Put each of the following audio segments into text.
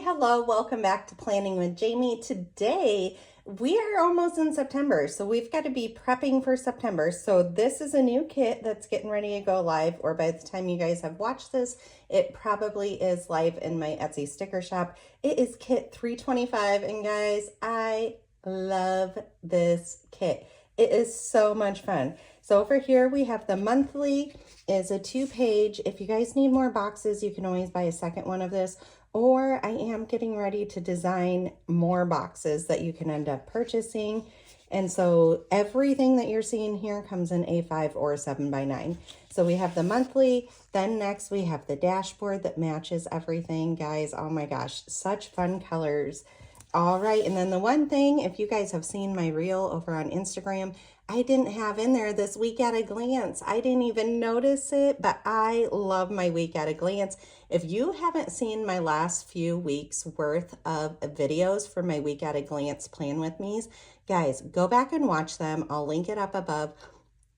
Hello, welcome back to Planning with Jamie. Today, we are almost in September, so we've got to be prepping for September. So this is a new kit that's getting ready to go live, or by the time you guys have watched this, it probably is live in my Etsy sticker shop. It is kit 325, and guys, I love this kit. It is so much fun. So over here we have the monthly is a 2-page. If you guys need more boxes, you can always buy a second one of this, or I am getting ready to design more boxes that you can end up purchasing. And so everything that you're seeing here comes in A5 or 7x9. So we have the monthly, then next we have the dashboard that matches everything. Guys, oh my gosh, such fun colors. All right, and then the one thing, if you guys have seen my reel over on Instagram, I didn't have in there this week at a glance. I didn't even notice it, but I love my week at a glance. If you haven't seen my last few weeks worth of videos for my week at a glance plan with me's, guys, go back and watch them. I'll link it up above.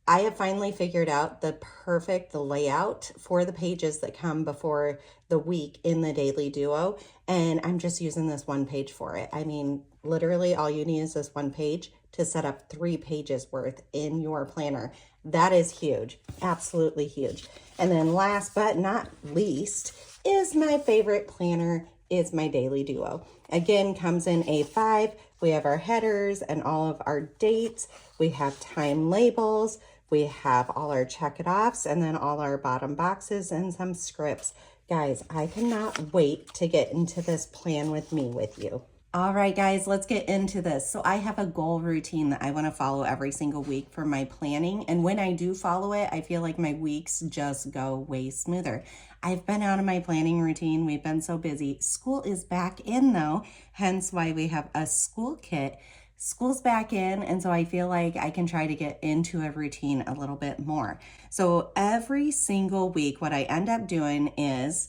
I have finally figured out the perfect layout for the pages that come before the week in the Daily Duo, and I'm just using this one page for it. I mean, literally all you need is this one page to set up 3 pages worth in your planner. That is huge, absolutely huge. And then last but not least is my favorite planner, is my Daily Duo. Again, comes in A5. We have our headers and all of our dates. We have time labels. We have all our check it offs and then all our bottom boxes and some scripts. Guys, I cannot wait to get into this plan with me with you. All right, guys, let's get into this. So I have a goal routine that I want to follow every single week for my planning. And when I do follow it, I feel like my weeks just go way smoother. I've been out of my planning routine. We've been so busy. School is back in though, hence why we have a school kit. School's back in, and so I feel like I can try to get into a routine a little bit more. So every single week, what I end up doing is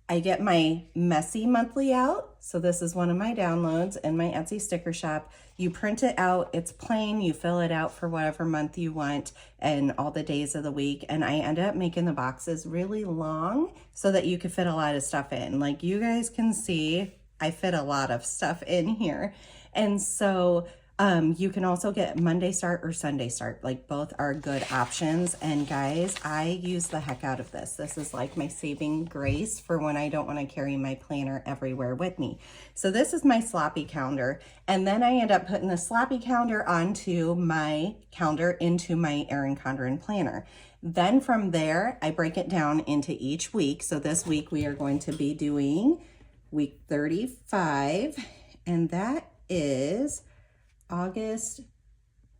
I get my messy monthly out. So this is one of my downloads in my Etsy sticker shop. You print it out, it's plain, you fill it out for whatever month you want and all the days of the week. And I end up making the boxes really long so that you can fit a lot of stuff in. Like you guys can see, I fit a lot of stuff in here. And so you can also get Monday start or Sunday start, like both are good options. And guys, I use the heck out of this. This is like my saving grace for when I don't want to carry my planner everywhere with me. So this is my sloppy calendar. And then I end up putting the sloppy calendar onto my calendar into my Erin Condren planner. Then from there, I break it down into each week. So this week we are going to be doing week 35, and that is August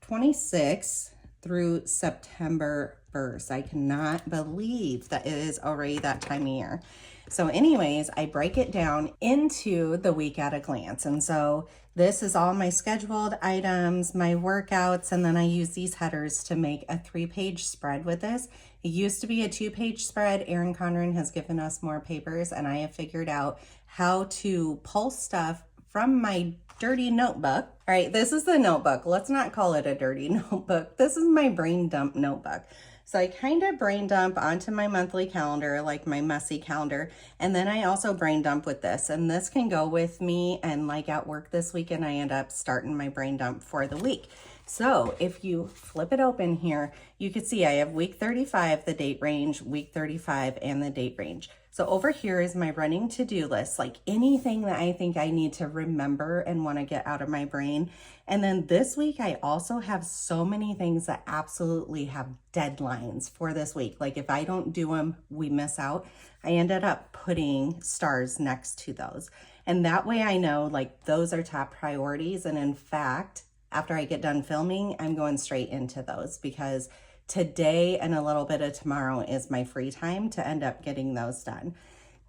26th through September 1st. I cannot believe that it is already that time of year. So anyways, I break it down into the week at a glance. And so this is all my scheduled items, my workouts, and then I use these headers to make a 3-page spread with this. It used to be a 2-page spread. Erin Condren has given us more papers, and I have figured out how to pull stuff from my dirty notebook. All right, this is the notebook. Let's not call it a dirty notebook. This is my brain dump notebook. So I kind of brain dump onto my monthly calendar, like my messy calendar. And then I also brain dump with this. And this can go with me, and like at work this weekend, I end up starting my brain dump for the week. So if you flip it open here, you can see I have week 35, the date range, week 35, and the date range. So over here is my running to-do list, like anything that I think I need to remember and want to get out of my brain. And then this week, I also have so many things that absolutely have deadlines for this week. Like if I don't do them, we miss out. I ended up putting stars next to those. And that way I know like those are top priorities. And in fact, after I get done filming, I'm going straight into those because today and a little bit of tomorrow is my free time to end up getting those done.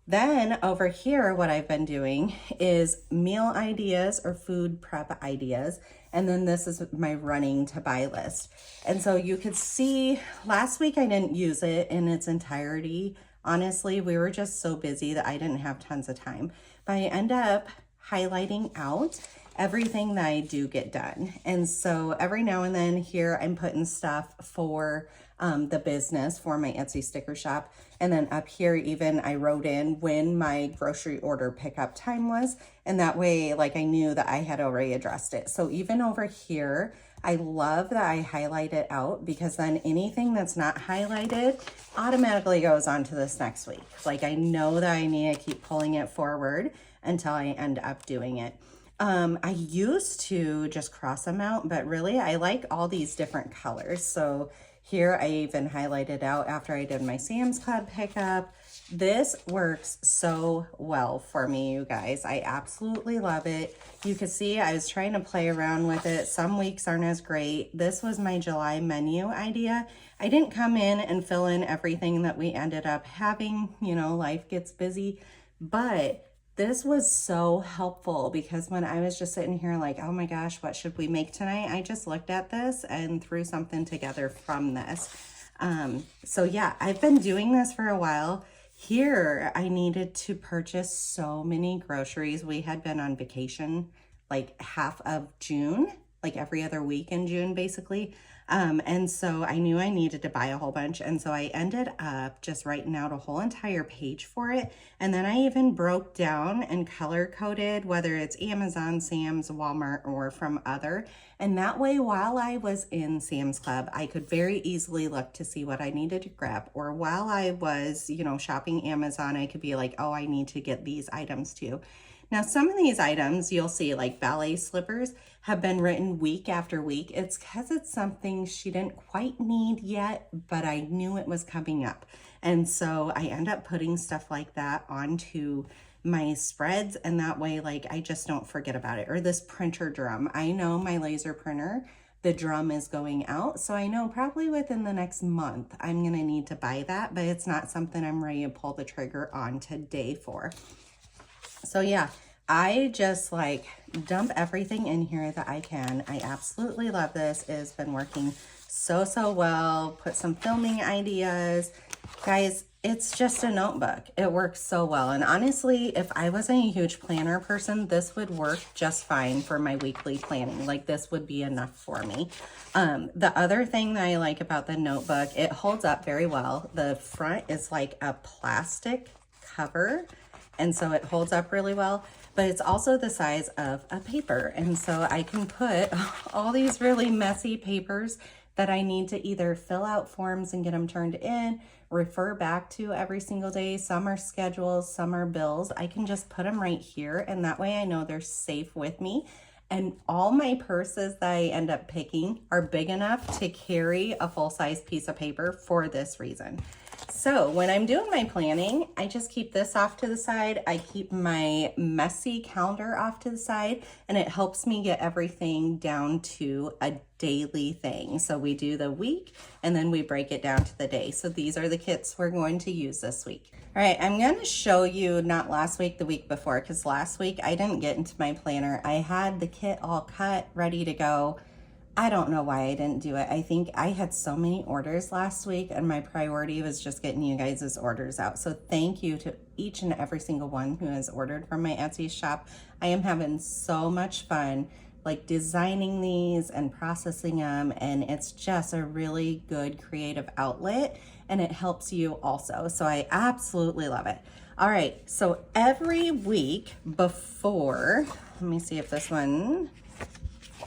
Then over here, what I've been doing is meal ideas or food prep ideas. And then this is my running to buy list. And so you could see last week I didn't use it in its entirety. Honestly, we were just so busy that I didn't have tons of time. But I end up highlighting out everything that I do get done. And so every now and then here I'm putting stuff for the business for my Etsy sticker shop. And then up here, even I wrote in when my grocery order pickup time was. And that way, like I knew that I had already addressed it. So even over here, I love that I highlight it out, because then anything that's not highlighted automatically goes on to this next week. Like I know that I need to keep pulling it forward until I end up doing it. I used to just cross them out, but really I like all these different colors. So here I even highlighted out after I did my Sam's Club pickup. This works so well for me, you guys. I absolutely love it. You can see I was trying to play around with it. Some weeks aren't as great. This was my July menu idea. I didn't come in and fill in everything that we ended up having. You know, life gets busy, but this was so helpful, because when I was just sitting here like, oh my gosh, what should we make tonight? I just looked at this and threw something together from this. So yeah, I've been doing this for a while. Here, I needed to purchase so many groceries. We had been on vacation like half of June, like every other week in June, basically. And so I knew I needed to buy a whole bunch. And so I ended up just writing out a whole entire page for it. And then I even broke down and color coded, whether it's Amazon, Sam's, Walmart, or from other. And that way, while I was in Sam's Club, I could very easily look to see what I needed to grab. Or while I was, you know, shopping Amazon, I could be like, oh, I need to get these items too. Now, some of these items you'll see, like ballet slippers, have been written week after week. It's because it's something she didn't quite need yet, but I knew it was coming up. And so I end up putting stuff like that onto my spreads, and that way, like, I just don't forget about it. Or this printer drum. I know my laser printer, the drum is going out, so I know probably within the next month I'm gonna need to buy that, but it's not something I'm ready to pull the trigger on today for. So yeah, I just like dump everything in here that I can. I absolutely love this. It has been working so well. Put some filming ideas. Guys, it's just a notebook. It works so well. And honestly, if I wasn't a huge planner person, this would work just fine for my weekly planning. Like this would be enough for me. The other thing that I like about the notebook, it holds up very well. The front is like a plastic cover, and so it holds up really well, but it's also the size of a paper. And so I can put all these really messy papers that I need to either fill out forms and get them turned in, refer back to every single day. Some are schedules, some are bills. I can just put them right here, and that way I know they're safe with me. And all my purses that I end up picking are big enough to carry a full-size piece of paper for this reason. So when I'm doing my planning, I just keep this off to the side. I keep my messy calendar off to the side, and it helps me get everything down to a daily thing. So we do the week, and then we break it down to the day. So these are the kits we're going to use this week. All right, I'm going to show you not last week, the week before, because last week I didn't get into my planner. I had the kit all cut, ready to go. I don't know why I didn't do it. I think I had so many orders last week, and my priority was just getting you guys' orders out. So thank you to each and every single one who has ordered from my Etsy shop. I am having so much fun like designing these and processing them, and it's just a really good creative outlet, and it helps you also. So I absolutely love it. All right, so every week before, let me see if this one,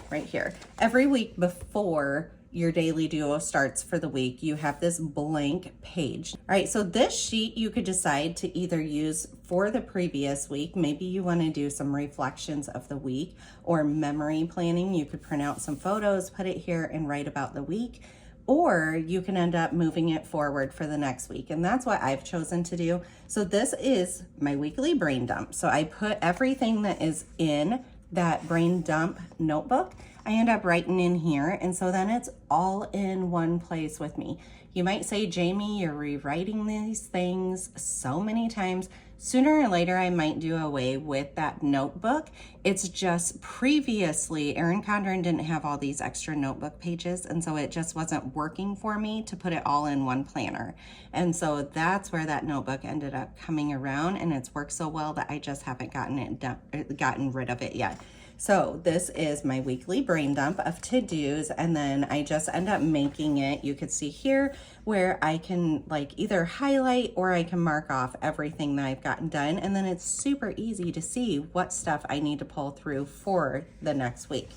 right here. Every week before your daily duo starts for the week, you have this blank page. All right, so this sheet you could decide to either use for the previous week. Maybe you want to do some reflections of the week, or memory planning. You could print out some photos, put it here, and write about the week. Or you can end up moving it forward for the next week. And that's what I've chosen to do. So this is my weekly brain dump. So I put everything that is in that brain dump notebook, I end up writing in here, and so then it's all in one place with me. You might say, Jamie, you're rewriting these things so many times. Sooner or later, I might do away with that notebook. It's just previously, Erin Condren didn't have all these extra notebook pages, and so it just wasn't working for me to put it all in one planner. And so that's where that notebook ended up coming around, and it's worked so well that I just haven't gotten rid of it yet. So this is my weekly brain dump of to-dos, and then I just end up making it. You could see here where I can like either highlight or I can mark off everything that I've gotten done, and then it's super easy to see what stuff I need to pull through for the next week.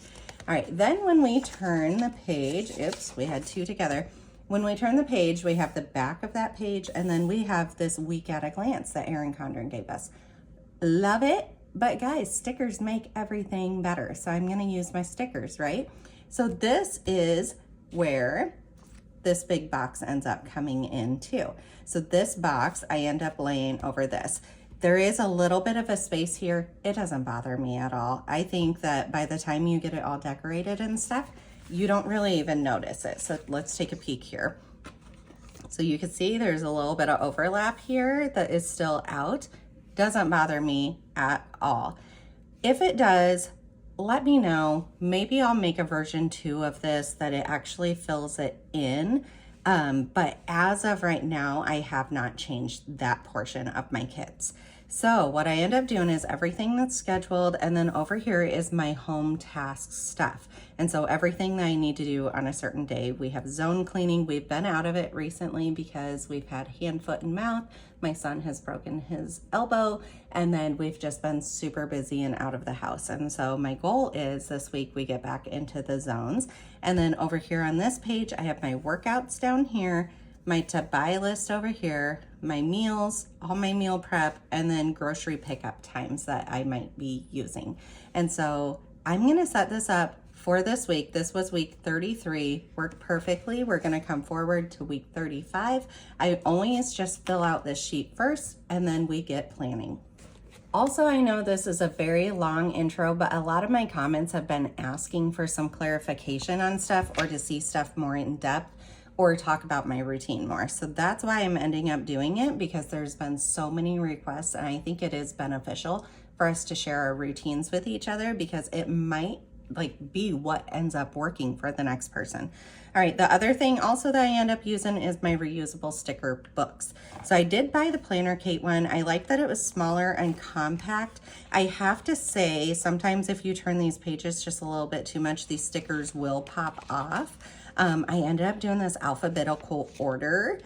All right, then when we turn the page, oops, we had two together. When we turn the page, we have the back of that page, and then we have this week at a glance that Erin Condren gave us. Love it, but guys, stickers make everything better. So I'm gonna use my stickers, right? So this is where this big box ends up coming in too. So this box, I end up laying over this. There is a little bit of a space here. It doesn't bother me at all. I think that by the time you get it all decorated and stuff, you don't really even notice it. So let's take a peek here. So you can see there's a little bit of overlap here that is still out. Doesn't bother me at all. If it does, let me know. Maybe I'll make a version 2 of this that it actually fills it in. But as of right now, I have not changed that portion of my kits. So what I end up doing is everything that's scheduled, and then over here is my home task stuff. And so everything that I need to do on a certain day, we have zone cleaning. We've been out of it recently because we've had hand, foot, and mouth. My son has broken his elbow, and then we've just been super busy and out of the house. And so my goal is this week we get back into the zones. And then over here on this page, I have my workouts down here, my to buy list over here, my meals, all my meal prep, and then grocery pickup times that I might be using. And so I'm gonna set this up for this week. This was week 33, worked perfectly. We're gonna come forward to week 35. I always just fill out this sheet first, and then we get planning. Also, I know this is a very long intro, but a lot of my comments have been asking for some clarification on stuff or to see stuff more in depth or talk about my routine more. So that's why I'm ending up doing it, because there's been so many requests, and I think it is beneficial for us to share our routines with each other, because it might like be what ends up working for the next person. All right, the other thing also that I end up using is my reusable sticker books. So I did buy the Planner Kate one. I like that it was smaller and compact. I have to say, sometimes if you turn these pages just a little bit too much, these stickers will pop off. I ended up doing this alphabetical order,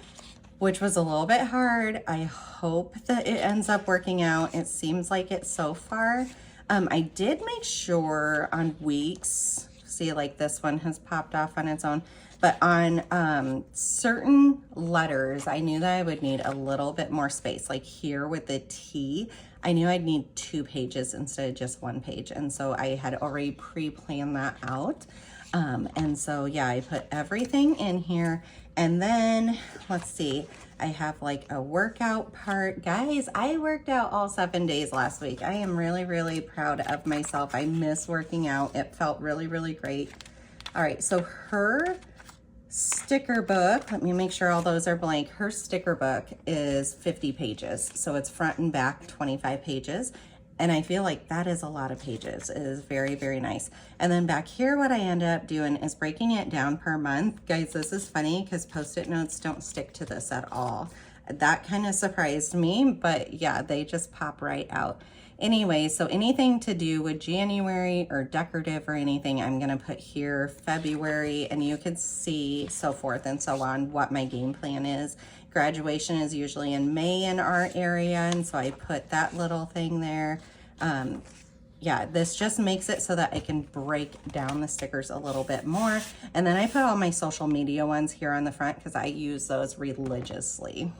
which was a little bit hard. I hope that it ends up working out. It seems like it so far. I did make sure on weeks, see like this one has popped off on its own, but on certain letters, I knew that I would need a little bit more space. Like here with the T, I knew I'd need 2 pages instead of just 1 page. And so I had already pre-planned that out. And so yeah, I put everything in here, and then let's see, I have like a workout part. Guys, I worked out all 7 days last week. I am really, really proud of myself. I miss working out. It felt really, really great. All right, so her sticker book, let me make sure all those are blank. Her sticker book is 50 pages. So it's front and back 25 pages. And I feel like that is a lot of pages. It is very, very nice. And then back here, what I end up doing is breaking it down per month. Guys, this is funny because Post-it notes don't stick to this at all. That kind of surprised me, but yeah, they just pop right out. Anyway, so anything to do with January or decorative or anything, I'm gonna put here February, and you can see so forth and so on what my game plan is. Graduation is usually in May in our area, and so I put that little thing there. Yeah, this just makes it so that I can break down the stickers a little bit more. And then I put all my social media ones here on the front because I use those religiously.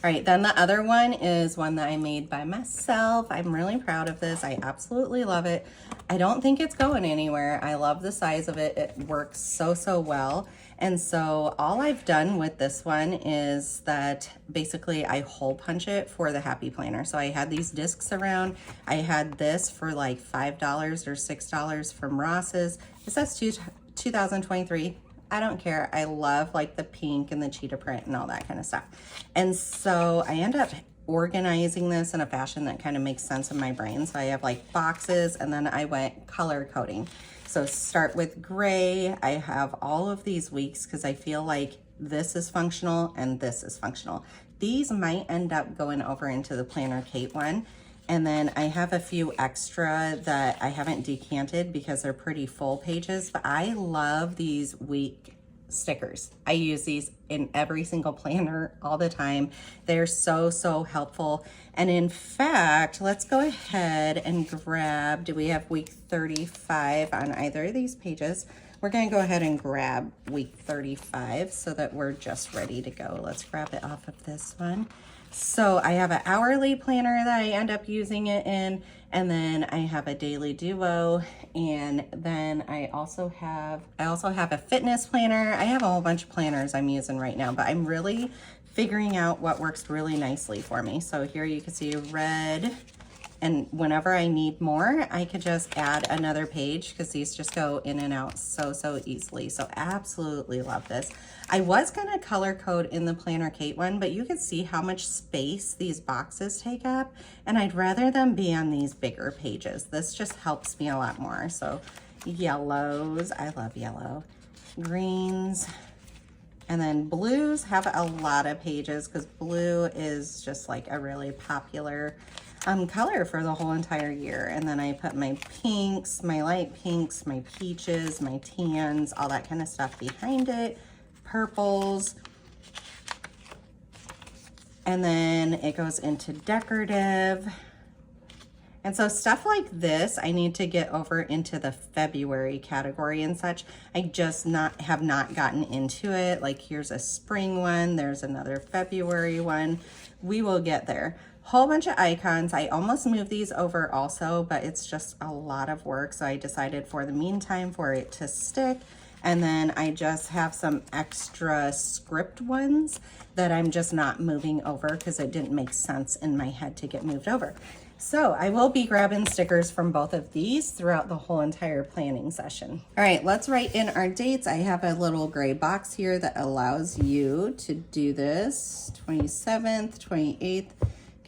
All right, then the other one is one that I made by myself. I'm really proud of this. I absolutely love it. I don't think it's going anywhere. I love the size of it. It works so, so well. And so all I've done with this one is that basically I hole punch it for the Happy Planner. So I had these discs around. I had this for like $5 or $6 from Ross's. It says 2023. I don't care. I love like the pink and the cheetah print and all that kind of stuff. And so I end up organizing this in a fashion that kind of makes sense in my brain. So I have like boxes, and then I went color coding. So start with gray. I have all of these weeks because I feel like this is functional and this is functional. These might end up going over into the Planner Kate one. And then I have a few extra that I haven't decanted because they're pretty full pages, but I love these week stickers. I use these in every single planner all the time. They're so, so helpful. And in fact, let's go ahead and grab, do we have week 35 on either of these pages? We're gonna go ahead and grab week 35 so that we're just ready to go. Let's grab it off of this one. So I have an hourly planner that I end up using it in, and then I have a daily duo, and then I also have a fitness planner. I have a whole bunch of planners I'm using right now, but I'm really figuring out what works really nicely for me. So here you can see red, and whenever I need more, I could just add another page because these just go in and out so, so easily. So absolutely love this. I was gonna color code in the Planner Kate one, but you can see how much space these boxes take up, and I'd rather them be on these bigger pages. This just helps me a lot more. So yellows, I love yellow. Greens, and then blues have a lot of pages because blue is just like a really popular color for the whole entire year. And then I put my pinks, my light pinks, my peaches, my tans, all that kind of stuff behind it, purples. And then it goes into decorative. And so stuff like this, I need to get over into the February category and such. I just have not gotten into it. Like here's a spring one, there's another February one. We will get there. Whole bunch of icons. I almost moved these over also, but it's just a lot of work. So I decided for the meantime for it to stick. And then I just have some extra script ones that I'm just not moving over because it didn't make sense in my head to get moved over. So I will be grabbing stickers from both of these throughout the whole entire planning session. All right, let's write in our dates. I have a little gray box here that allows you to do this, 27th, 28th.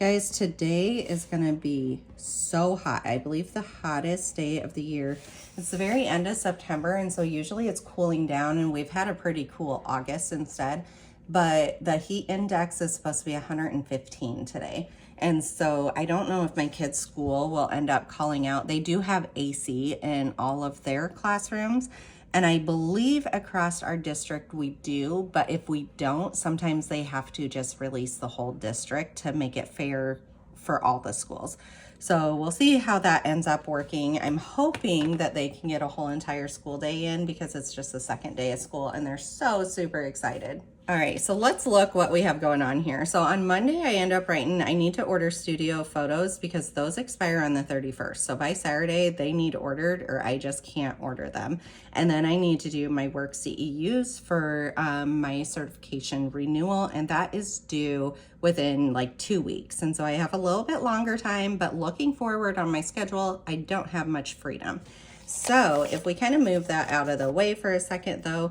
Guys, today is gonna be so hot. I believe the hottest day of the year. It's the very end of September, and so usually it's cooling down, and we've had a pretty cool August instead, but the heat index is supposed to be 115 today. And so I don't know if my kids' school will end up calling out. They do have AC in all of their classrooms, and I believe across our district we do, but if we don't, sometimes they have to just release the whole district to make it fair for all the schools. So we'll see how that ends up working. I'm hoping that they can get a whole entire school day in because it's just the second day of school and they're so super excited. All right, so let's look what we have going on here. So on Monday, I end up writing, I need to order studio photos because those expire on the 31st. So by Saturday, they need ordered or I just can't order them. And then I need to do my work CEUs for my certification renewal, and that is due within like 2 weeks. And so I have a little bit longer time, but looking forward on my schedule, I don't have much freedom. So if we kind of move that out of the way for a second though,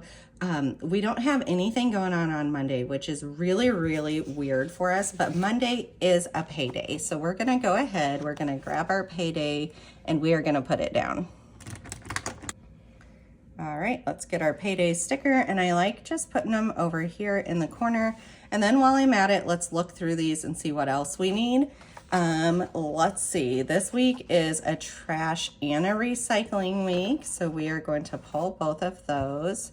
we don't have anything going on Monday, which is really, really weird for us, but Monday is a payday. So we're gonna go ahead, we're gonna grab our payday and we are gonna put it down. All right, let's get our payday sticker, and I like just putting them over here in the corner. And then while I'm at it, let's look through these and see what else we need. Let's see, this week is a trash and a recycling week. So we are going to pull both of those.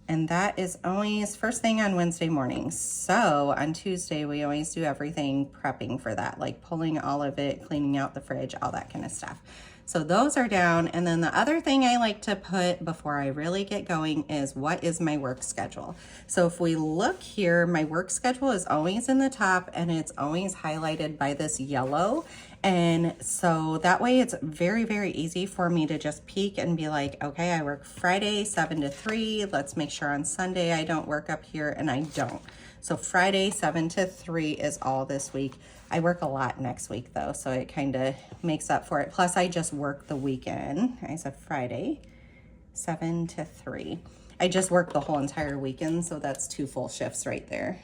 And that is always first thing on Wednesday mornings. So on Tuesday, we always do everything prepping for that, like pulling all of it, cleaning out the fridge, all that kind of stuff. So those are down. And then the other thing I like to put before I really get going is what is my work schedule. So if we look here, my work schedule is always in the top and it's always highlighted by this yellow. And so that way it's very, very easy for me to just peek and be like, okay, I work Friday 7 to 3. Let's make sure on Sunday I don't work up here, and I don't. So Friday 7 to 3 is all this week. I work a lot next week though, so it kind of makes up for it. Plus I just work the weekend. I said Friday 7 to 3. I just work the whole entire weekend, so that's 2 full shifts right there.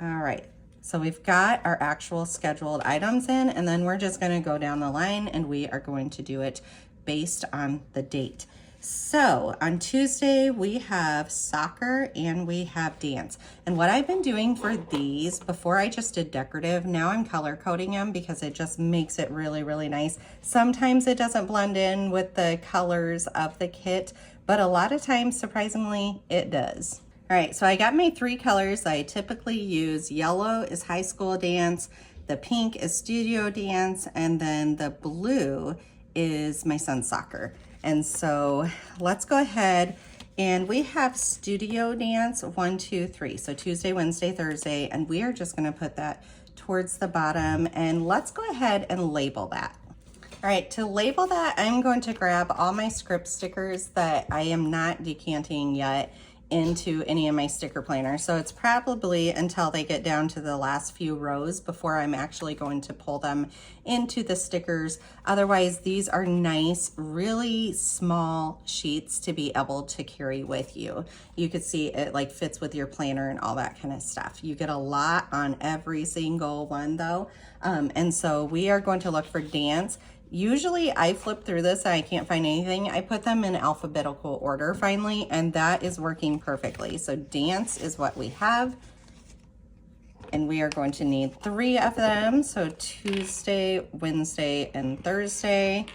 All right. So we've got our actual scheduled items in, and then we're just gonna go down the line and we are going to do it based on the date. So on Tuesday, we have soccer and we have dance. And what I've been doing for these, before I just did decorative, now I'm color coding them because it just makes it really, really nice. Sometimes it doesn't blend in with the colors of the kit, but a lot of times, surprisingly, it does. All right, so I got my 3 colors I typically use. Yellow is high school dance, the pink is studio dance, and then the blue is my son's soccer. And so let's go ahead, and we have studio dance 1, 2, 3. So Tuesday, Wednesday, Thursday, and we are just gonna put that towards the bottom, and let's go ahead and label that. All right, to label that, I'm going to grab all my script stickers that I am not decanting yet into any of my sticker planners. So it's probably until they get down to the last few rows before I'm actually going to pull them into the stickers. Otherwise, these are nice, really small sheets to be able to carry with you. You could see it like fits with your planner and all that kind of stuff. You get a lot on every single one though. And so we are going to look for dance. Usually I flip through this and I can't find anything. I put them in alphabetical order finally, and that is working perfectly. So dance is what we have. And we are going to need 3 of them. So Tuesday, Wednesday, and Thursday.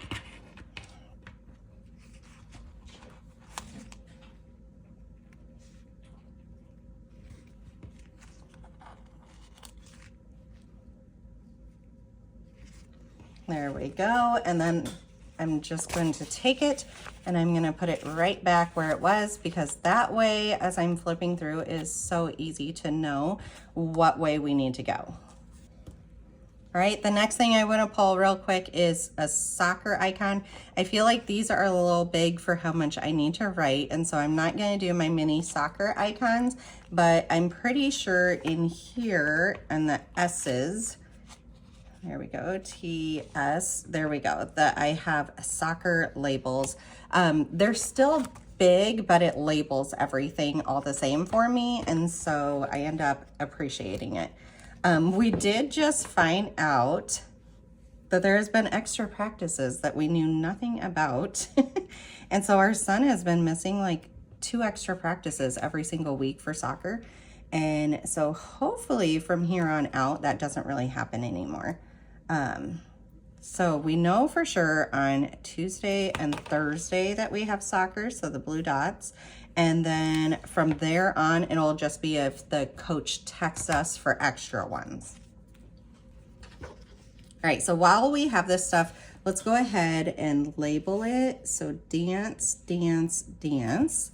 There we go. And then I'm just going to take it and I'm going to put it right back where it was, because that way, as I'm flipping through, it is so easy to know what way we need to go. All right, the next thing I want to pull real quick is a soccer icon. I feel like these are a little big for how much I need to write, and so I'm not going to do my mini soccer icons, but I'm pretty sure in here and the S's, there we go, TS, there we go, that I have soccer labels. They're still big, but it labels everything all the same for me, and so I end up appreciating it. We did just find out that there has been extra practices that we knew nothing about. And so our son has been missing like 2 extra practices every single week for soccer. And so hopefully from here on out, that doesn't really happen anymore. So we know for sure on Tuesday and Thursday that we have soccer, so the blue dots. And then from there on, it'll just be if the coach texts us for extra ones. All right, so while we have this stuff, let's go ahead and label it. So dance, dance, dance.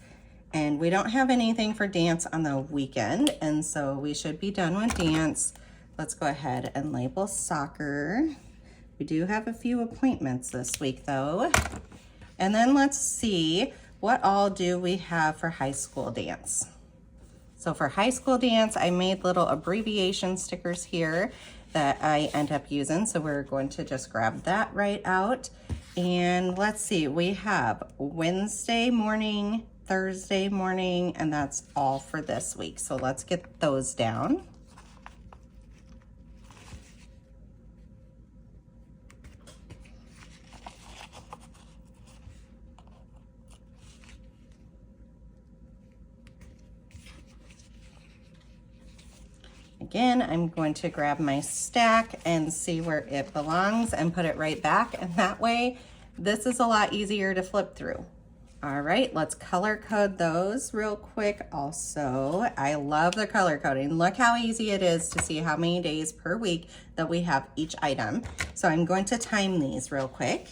And we don't have anything for dance on the weekend, and so we should be done with dance. Let's go ahead and label soccer. We do have a few appointments this week though. And then let's see, what all do we have for high school dance? So for high school dance, I made little abbreviation stickers here that I end up using. So we're going to just grab that right out. And let's see, we have Wednesday morning, Thursday morning, and that's all for this week. So let's get those down. Again, I'm going to grab my stack and see where it belongs and put it right back. And that way, this is a lot easier to flip through. All right, let's color code those real quick also. I love the color coding. Look how easy it is to see how many days per week that we have each item. So I'm going to time these real quick.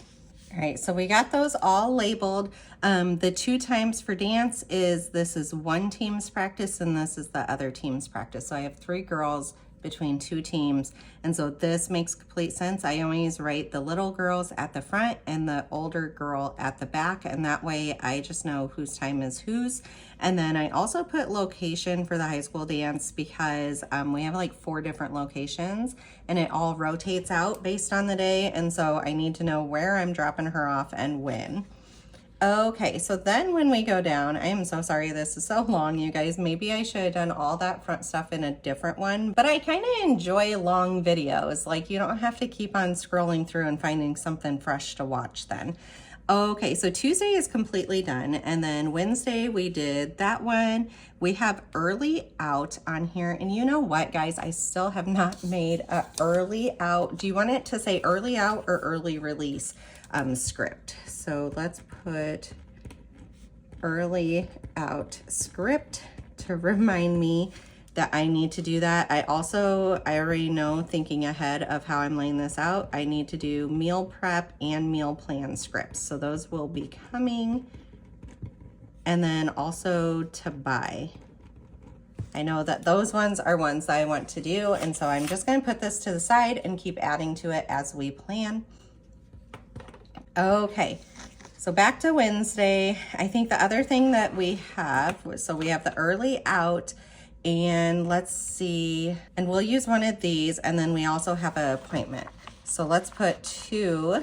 All right, so we got those all labeled. The 2 times for dance is, this is one team's practice and this is the other team's practice. So I have 3 girls between 2 teams. And so this makes complete sense. I always write the little girls at the front and the older girl at the back. And that way I just know whose time is whose. And then I also put location for the high school dance because we have like 4 different locations and it all rotates out based on the day. And so I need to know where I'm dropping her off and when. Okay, so then when we go down, I am so sorry this is so long, you guys. Maybe I should have done all that front stuff in a different one, but I kind of enjoy long videos. Like, you don't have to keep on scrolling through and finding something fresh to watch then. Okay, so Tuesday is completely done. And then Wednesday we did that one. We have early out on here. And you know what, guys? I still have not made a early out. Do you want it to say early out or early release script? So let's put early out script to remind me that I need to do that. I already know, thinking ahead of how I'm laying this out, I need to do meal prep and meal plan scripts. So those will be coming. And then also to buy. I know that those ones are ones that I want to do. And so I'm just gonna put this to the side and keep adding to it as we plan. Okay. So back to Wednesday. I think the other thing that we have, so we have the early out, and let's see, and we'll use one of these, and then we also have an appointment. So let's put 2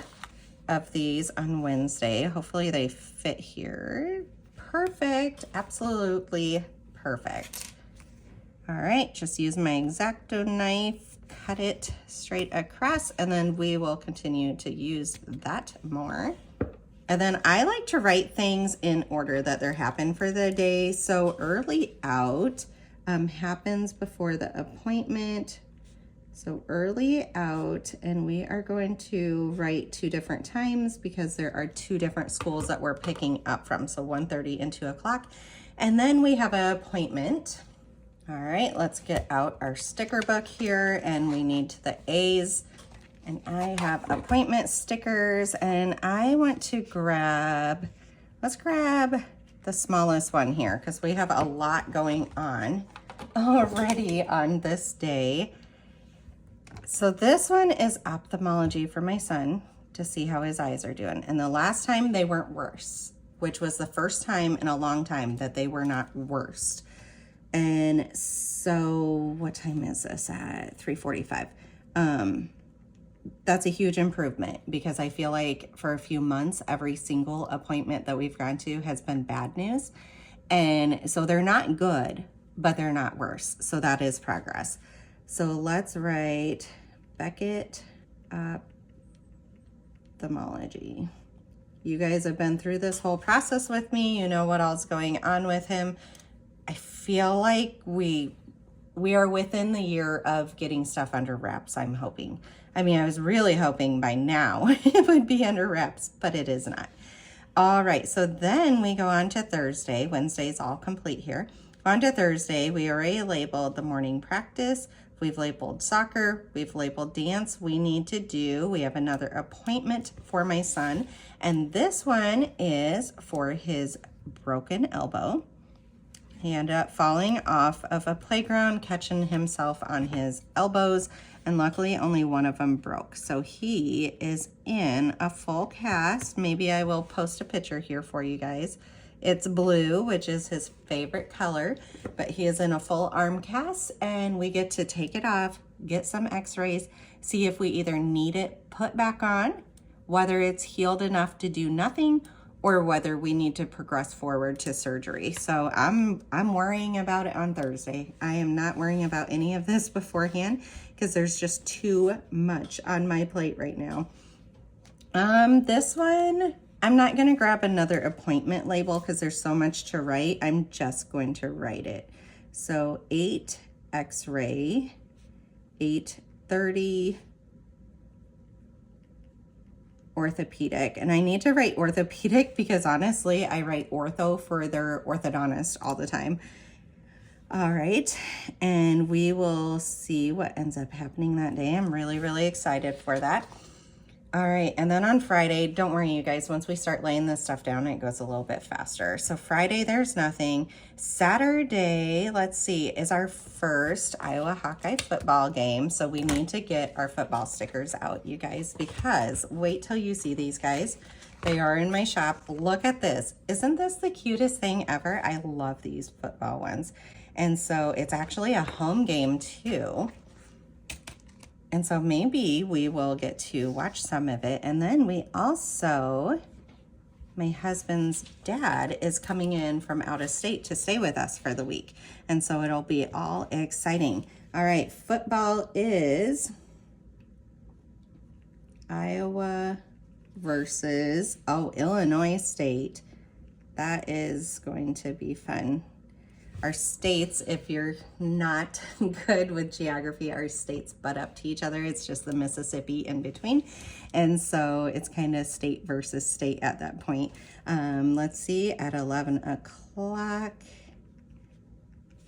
of these on Wednesday. Hopefully they fit here. Perfect, absolutely perfect. All right, just use my X-Acto knife, cut it straight across, and then we will continue to use that more. And then I like to write things in order that they're happening for the day. So early out happens before the appointment. So early out, and we are going to write 2 different times because there are 2 different schools that we're picking up from. So 1:30 and 2 o'clock. And then we have an appointment. All right, let's get out our sticker book here, and we need the A's. And I have appointment stickers, and I want to let's grab the smallest one here because we have a lot going on already on this day. So this one is ophthalmology for my son to see how his eyes are doing. And the last time they weren't worse, which was the first time in a long time that they were not worse. And so what time is this at? 3:45. That's a huge improvement because I feel like for a few months, every single appointment that we've gone to has been bad news. And so they're not good, but they're not worse. So that is progress. So let's write Beckett ophthalmology. You guys have been through this whole process with me. You know what all's going on with him. I feel like we are within the year of getting stuff under wraps, I'm hoping. I mean, I was really hoping by now it would be under wraps, but it is not. All right, so then we go on to Thursday. Wednesday's all complete here. On to Thursday, we already labeled the morning practice. We've labeled soccer. We've labeled dance. We have another appointment for my son. And this one is for his broken elbow. He ended up falling off of a playground, catching himself on his elbows, and luckily only one of them broke. So he is in a full cast. Maybe I will post a picture here for you guys. It's blue, which is his favorite color, but he is in a full arm cast, and we get to take it off, get some x-rays, see if we either need it put back on, whether it's healed enough to do nothing, or whether we need to progress forward to surgery. So I'm worrying about it on Thursday. I am not worrying about any of this beforehand because there's just too much on my plate right now. This one, I'm not gonna grab another appointment label because there's so much to write. I'm just going to write it. So 8 x-ray, 8:30 orthopedic. And I need to write orthopedic because honestly, I write ortho for their orthodontist all the time. All right, and we will see what ends up happening that day. I'm really, really excited for that. All right, and then on Friday, don't worry you guys, once we start laying this stuff down, it goes a little bit faster. So Friday, there's nothing. Saturday, let's see, is our first Iowa Hawkeye football game. So we need to get our football stickers out, you guys, because wait till you see these guys. They are in my shop. Look at this. Isn't this the cutest thing ever? I love these football ones. And so it's actually a home game too. And so maybe we will get to watch some of it. And then we also, my husband's dad is coming in from out of state to stay with us for the week. And so it'll be all exciting. All right, football is Iowa versus, oh, Illinois State. That is going to be fun. Our states, if you're not good with geography, our states butt up to each other. It's just the Mississippi in between. And so it's kind of state versus state at that point. Let's see, at 11 o'clock.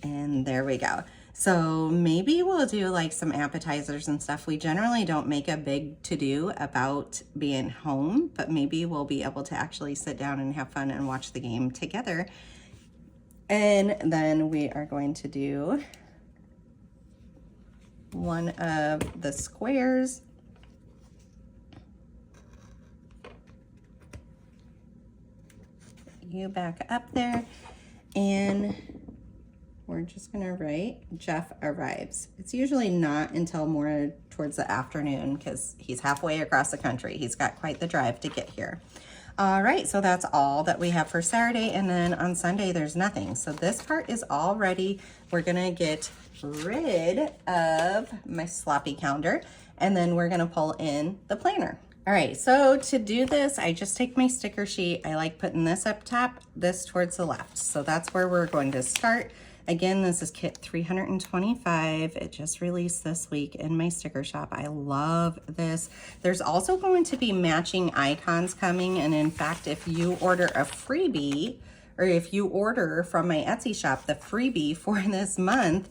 And there we go. So maybe we'll do like some appetizers and stuff. We generally don't make a big to-do about being home, but maybe we'll be able to actually sit down and have fun and watch the game together. And then we are going to do one of the squares. You back up there, and we're just gonna write Jeff arrives. It's usually not until more towards the afternoon because he's halfway across the country. He's got quite the drive to get here. All right, so that's all that we have for Saturday, and then on Sunday there's nothing. So this part is all ready. We're gonna get rid of my sloppy calendar, and then we're gonna pull in the planner. All right, so to do this, I just take my sticker sheet. I like putting this up top, this towards the left. So that's where we're going to start. Again, this is kit 325. It just released this week in my sticker shop. I love this. There's also going to be matching icons coming. And in fact, if you order a freebie, or if you order from my Etsy shop, the freebie for this month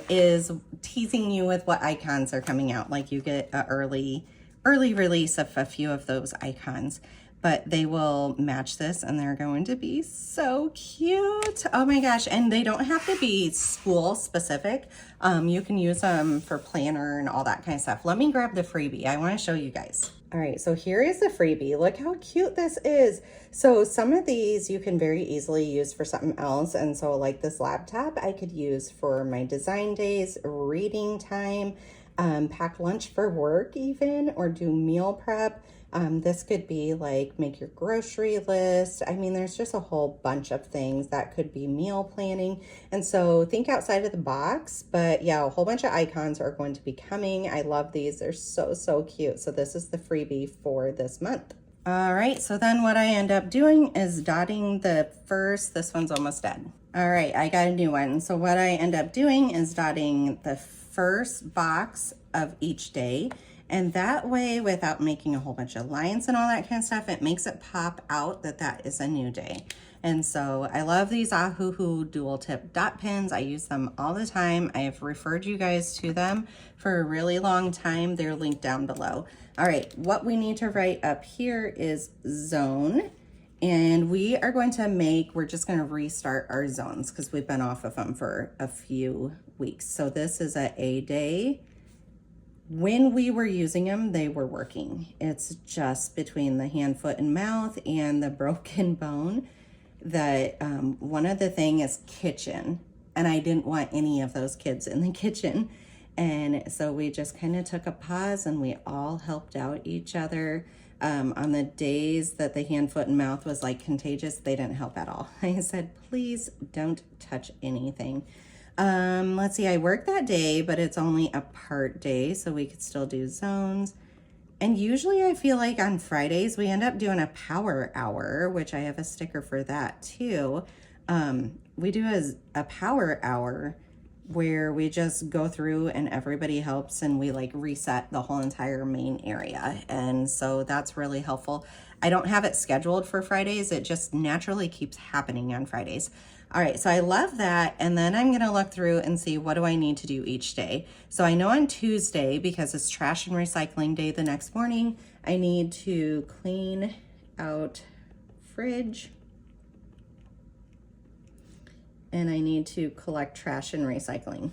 is teasing you with what icons are coming out. Like you get an early release of a few of those icons. But they will match this, and they're going to be so cute. Oh my gosh, and they don't have to be school specific. You can use them for planner and all that kind of stuff. Let me grab the freebie. I want to show you guys. All right, so here is the freebie. Look how cute this is. So some of these you can very easily use for something else. And so like this laptop, I could use for my design days, reading time, pack lunch for work even, or do meal prep. This could be like make your grocery list. I mean, there's just a whole bunch of things that could be meal planning. And so think outside of the box, but yeah, a whole bunch of icons are going to be coming. I love these. They're so, so cute. So this is the freebie for this month. All right, so then what I end up doing is dotting the first, this one's almost dead. All right, I got a new one. So what I end up doing is dotting the first box of each day. And that way, without making a whole bunch of lines and all that kind of stuff, it makes it pop out that that is a new day. And so I love these Ahuhu dual tip dot pins. I use them all the time. I have referred you guys to them for a really long time. They're linked down below. All right, what we need to write up here is zone. And we are going to we're just going to restart our zones because we've been off of them for a few weeks. So this is a day. When we were using them, they were working. It's just between the hand, foot, and mouth and the broken bone that one of the thing is kitchen. And I didn't want any of those kids in the kitchen. And so we just kind of took a pause and we all helped out each other. On the days that the hand, foot, and mouth was like contagious, they didn't help at all. I said, please don't touch anything. Let's see, I worked that day, but it's only a part day, so we could still do zones. And usually I feel like on Fridays, we end up doing a power hour, which I have a sticker for that too. We do a power hour where we just go through and everybody helps and we like reset the whole entire main area. And so that's really helpful. I don't have it scheduled for Fridays. It just naturally keeps happening on Fridays. All right, so I love that. And then I'm gonna look through and see what do I need to do each day. So I know on Tuesday, because it's trash and recycling day the next morning, I need to clean out fridge. And I need to collect trash and recycling.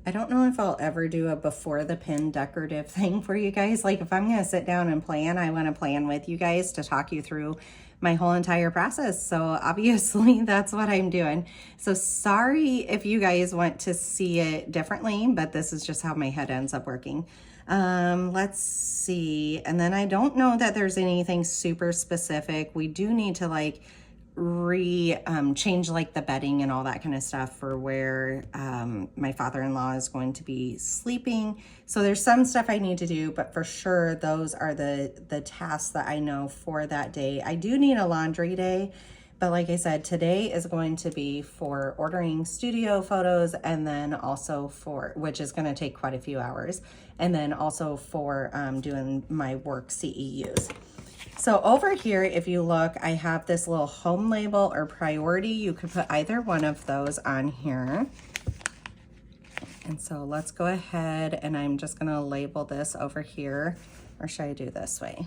I don't know if I'll ever do a before the pin decorative thing for you guys. Like if I'm gonna sit down and plan, I wanna plan with you guys to talk you through my whole entire process. So obviously that's what I'm doing. So sorry if you guys want to see it differently, but this is just how my head ends up working. Let's see. And then I don't know that there's anything super specific. We do need to like change like the bedding and all that kind of stuff for where my father-in-law is going to be sleeping. So there's some stuff I need to do, but for sure those are the tasks that I know for that day. I do need a laundry day, but like I said, today is going to be for ordering studio photos, and then also for, which is going to take quite a few hours, and then also for doing my work CEUs. So over here, if you look, I have this little home label or priority. You could put either one of those on here. And so let's go ahead, and I'm just gonna label this over here. Or should I do this way?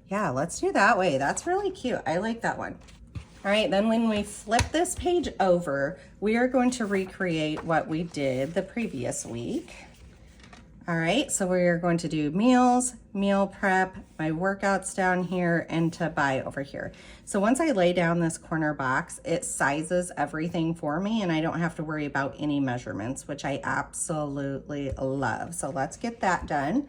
Yeah, let's do that way. That's really cute. I like that one. All right, then when we flip this page over, we are going to recreate what we did the previous week. All right, so we are going to do meals, meal prep, my workouts down here, and to buy over here. So once I lay down this corner box, it sizes everything for me, and I don't have to worry about any measurements, which I absolutely love. So let's get that done.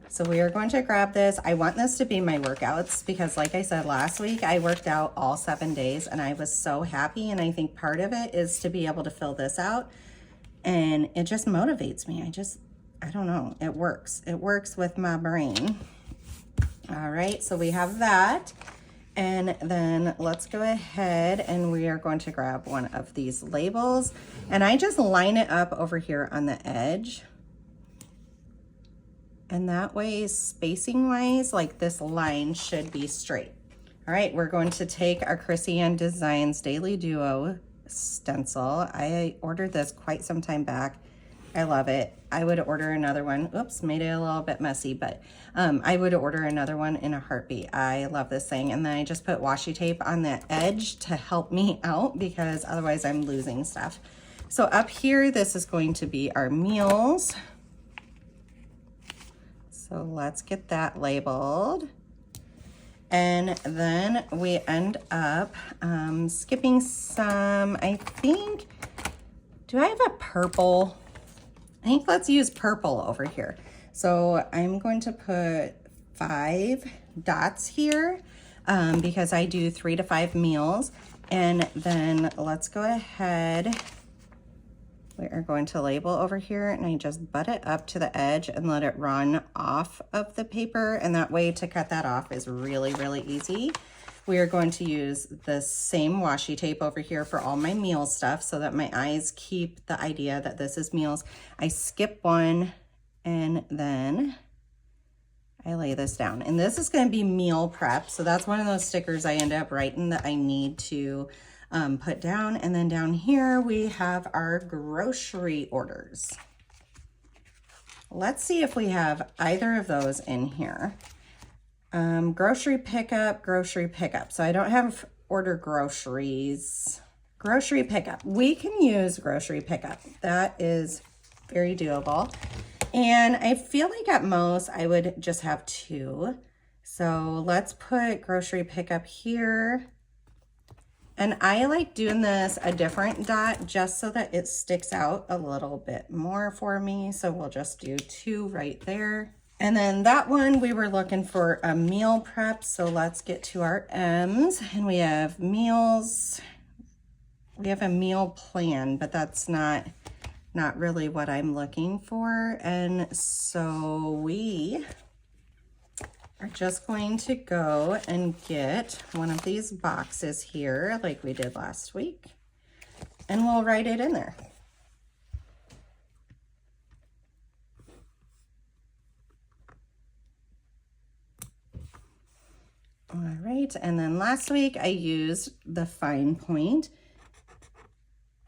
So we are going to grab this. I want this to be my workouts because like I said last week, I worked out all 7 days and I was so happy, and I think part of it is to be able to fill this out, and it just motivates me. I don't know, it works. It works with my brain. All right, so we have that. And then let's go ahead and we are going to grab one of these labels, and I just line it up over here on the edge. And that way, spacing wise, like this line should be straight. All right, we're going to take our Chrissy Ann Designs Daily Duo stencil. I ordered this quite some time back. I love it. I would order another one. Oops, made it a little bit messy, but I would order another one in a heartbeat. I love this thing. And then I just put washi tape on the edge to help me out because otherwise I'm losing stuff. So up here, this is going to be our meals. So let's get that labeled. And then we end up skipping some, I think, do I have a purple? I think let's use purple over here. So I'm going to put 5 dots here because I do 3 to 5 meals. And then let's go ahead. We are going to label over here, and I just butt it up to the edge and let it run off of the paper. And that way to cut that off is really, really easy. We are going to use the same washi tape over here for all my meal stuff so that my eyes keep the idea that this is meals. I skip one and then I lay this down. And this is going to be meal prep. So that's one of those stickers I end up writing that I need to put down. And then down here we have our grocery orders. Let's see if we have either of those in here. Grocery pickup. So I don't have order groceries. Grocery pickup. We can use grocery pickup. That is very doable. And I feel like at most I would just have 2. So let's put grocery pickup here. And I like doing this a different dot just so that it sticks out a little bit more for me. So we'll just do 2 right there. And then that one, we were looking for a meal prep. So let's get to our M's, and we have meals. We have a meal plan, but that's not really what I'm looking for. And so we are just going to go and get one of these boxes here like we did last week, and we'll write it in there. All right, and then last week I used the fine point,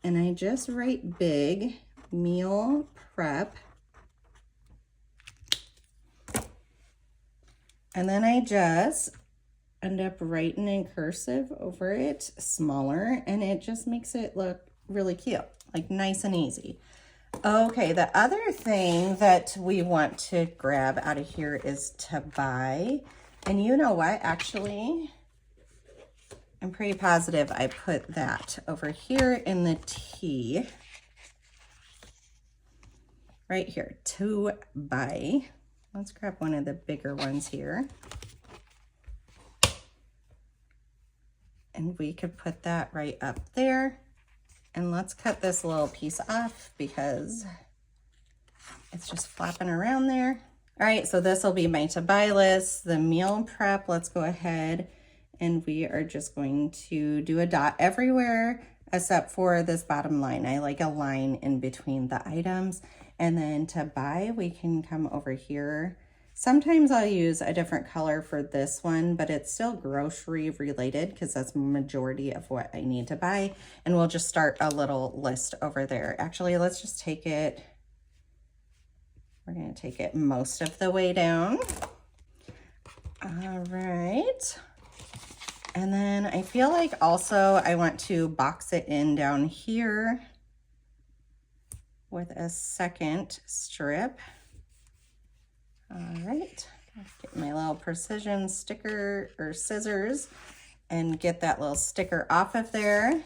and I just write big meal prep. And then I just end up writing in cursive over it smaller, and it just makes it look really cute, like nice and easy. Okay, the other thing that we want to grab out of here is to buy. And you know what, actually, I'm pretty positive I put that over here in the T. Right here, to buy. Let's grab one of the bigger ones here. And we could put that right up there. And let's cut this little piece off because it's just flapping around there. All right, so this will be my to buy list, the meal prep. Let's go ahead and we are just going to do a dot everywhere except for this bottom line. I like a line in between the items. And then to buy, we can come over here. Sometimes I'll use a different color for this one, but it's still grocery related because that's the majority of what I need to buy. And we'll just start a little list over there. Actually, let's just take it. We're going to take it most of the way down. All right. And then I feel like also I want to box it in down here with a second strip. All right, get my little precision sticker or scissors and get that little sticker off of there.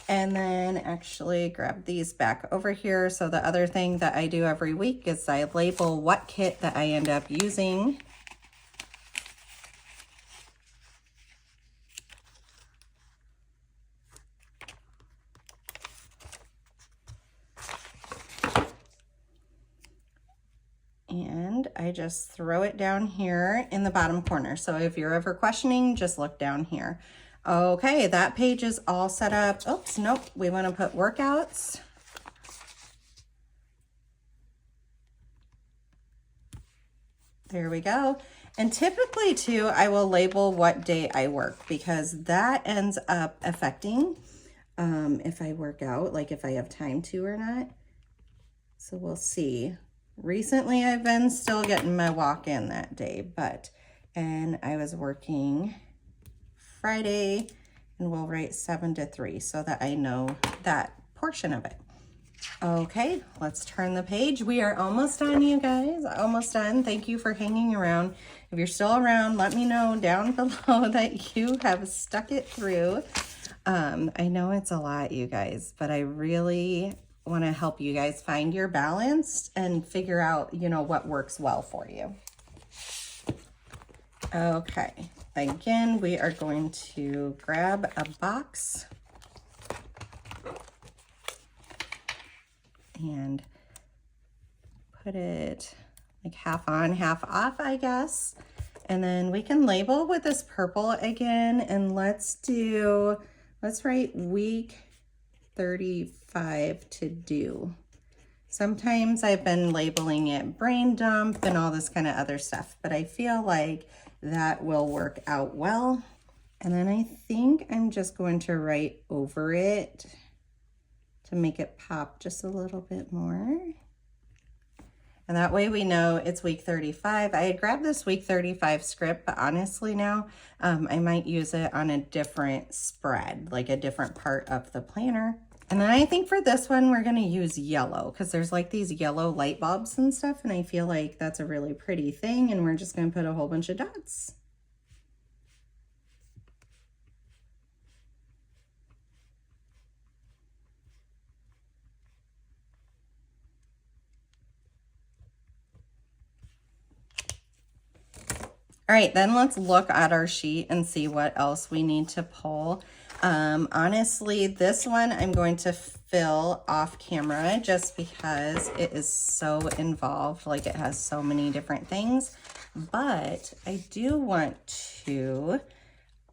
And then actually grab these back over here. So the other thing that I do every week is I label what kit that I end up using. And I just throw it down here in the bottom corner. So if you're ever questioning, just look down here. Okay, that page is all set up. Oops, nope, we want to put workouts. There we go. And typically too, I will label what day I work because that ends up affecting if I work out, like if I have time to or not. So we'll see. Recently, I've been still getting my walk in that day, and I was working Friday, and we'll write 7 to 3 so that I know that portion of it. Okay, let's turn the page. We are almost done, you guys, almost done. Thank you for hanging around. If you're still around, let me know down below that you have stuck it through. I know it's a lot, you guys, but I really want to help you guys find your balance and figure out, you know, what works well for you. Okay, again, we are going to grab a box and put it like half on, half off, I guess. And then we can label with this purple again, and let's write week 35 to do. Sometimes I've been labeling it brain dump and all this kind of other stuff, but I feel like that will work out well. And then I think I'm just going to write over it to make it pop just a little bit more. And that way we know it's week 35. I had grabbed this week 35 script, but honestly now, I might use it on a different spread, like a different part of the planner. And then I think for this one, we're gonna use yellow because there's like these yellow light bulbs and stuff. And I feel like that's a really pretty thing. And we're just gonna put a whole bunch of dots. All right, then let's look at our sheet and see what else we need to pull. Honestly, this one I'm going to fill off camera just because it is so involved, like it has so many different things. But I do want to,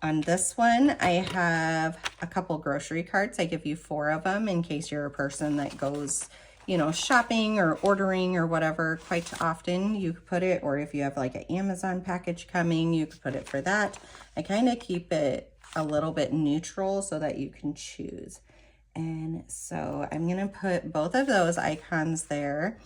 on this one, I have a couple grocery carts. I give you 4 of them in case you're a person that goes, you know, shopping or ordering or whatever quite often. You could put it, or if you have like an Amazon package coming, you could put it for that. I kind of keep it a little bit neutral so that you can choose. And so I'm gonna put both of those icons there.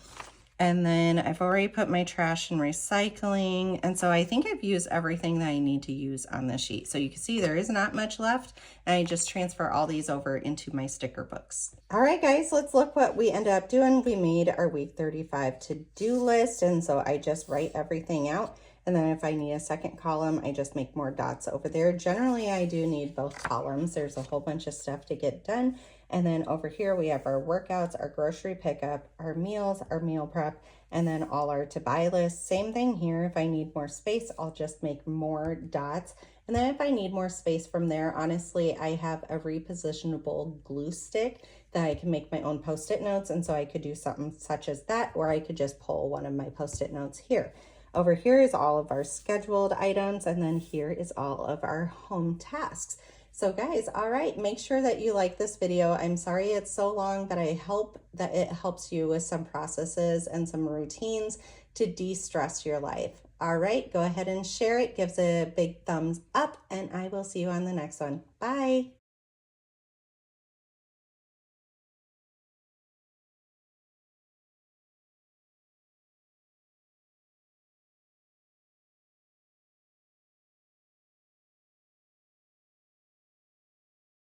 And then I've already put my trash and recycling. And so I think I've used everything that I need to use on the sheet. So you can see there is not much left. And I just transfer all these over into my sticker books. All right, guys, let's look what we ended up doing. We made our week 35 to-do list. And so I just write everything out. And then if I need a second column, I just make more dots over there. Generally, I do need both columns. There's a whole bunch of stuff to get done. And then over here, we have our workouts, our grocery pickup, our meals, our meal prep, and then all our to buy lists. Same thing here. If I need more space, I'll just make more dots. And then if I need more space from there, honestly, I have a repositionable glue stick that I can make my own post-it notes. And so I could do something such as that, or I could just pull one of my post-it notes here. Over here is all of our scheduled items, and then here is all of our home tasks. So guys, all right, make sure that you like this video. I'm sorry it's so long, but I hope that it helps you with some processes and some routines to de-stress your life. All right, go ahead and share it, give it a big thumbs up, and I will see you on the next one. Bye.